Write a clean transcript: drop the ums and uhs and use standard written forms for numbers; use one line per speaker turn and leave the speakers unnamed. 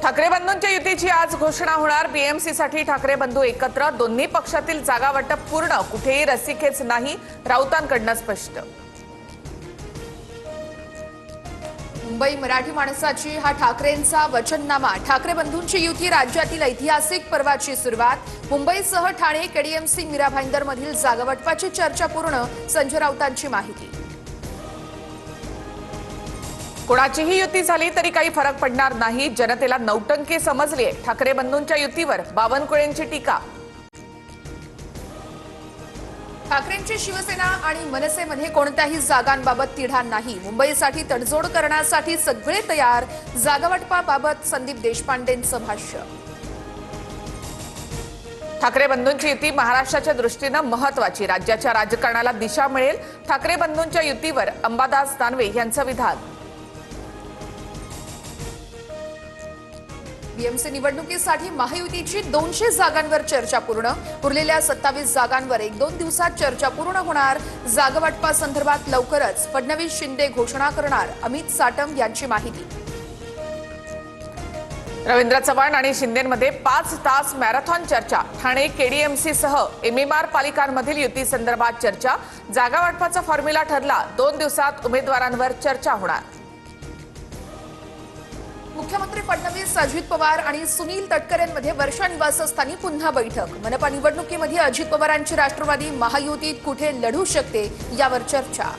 ठाकरे बंधूंच्या युतीची आज घोषणा होणार। बीएमसीसाठी ठाकरे बंधू एकत्र, दोन्ही पक्षातील जागा वाटप पूर्ण, कुठेही रस्सीखेच नाही, राऊतांकडून स्पष्ट।
मुंबई मराठी माणसाची हा ठाकरेंचा वचननामा। ठाकरे बंधूंची युती राज्यातील ऐतिहासिक पर्वाची सुरुवात। मुंबईसह ठाणे, केडीएमसी, मीरा भाईंदर मधील जागावाटपाची चर्चा पूर्ण, संजय राऊतांची माहिती।
कोणाचीही युती झाली तरी काही फरक पडणार नाही, जनतेला नौटंकी समजलीये। ठाकरे बंधूंच्या युतीवर बावनकुळेंची टीका।
ठाकरेंची शिवसेना आणि मनसेमध्ये कोणत्याही जागांबाबत तिढा नाही। मुंबईसाठी तडजोड करण्यासाठी सगळे तयार, जागावाटपाबाबत संदीप देशपांडेंचं भाष्य।
ठाकरे बंधूंची युती महाराष्ट्राच्या दृष्टीने महत्त्वाची, राज्याच्या राजकारणाला दिशा मिळेल। ठाकरे बंधूंच्या युतीवर अंबादास दानवे यांचं विधान।
बीएमसी निवडणुकीसाठी महायुतीची 200 जागांवर चर्चा पूर्ण, उरलेल्या 27 जागांवर 1-2 दिवसात चर्चा पूर्ण होणार। जागावाटपासंदर्भात लवकरच फडणवीस शिंदे घोषणा करणार, अमित साटम यांची माहिती।
रवींद्र चव्हाण आणि शिंदेमध्ये 5 तास मॅरेथॉन चर्चा। ठाणे, केडीएमसी सह एमएमआर पालिकांमधील युती संदर्भात चर्चा। जागावाटपाचा फॉर्म्युला ठरला, 2 दिवसात उमेदवारांवर चर्चा होणार।
मुख्यमंत्री फडणवीस, अजित पवार आणि सुनील तटकरेंमध्ये वर्षा निवासस्थानी पुन्हा बैठक। मनपा निवडणुकीमध्ये अजित पवारांची राष्ट्रवादी महायुतीत कुठे लढू शकते यावर चर्चा।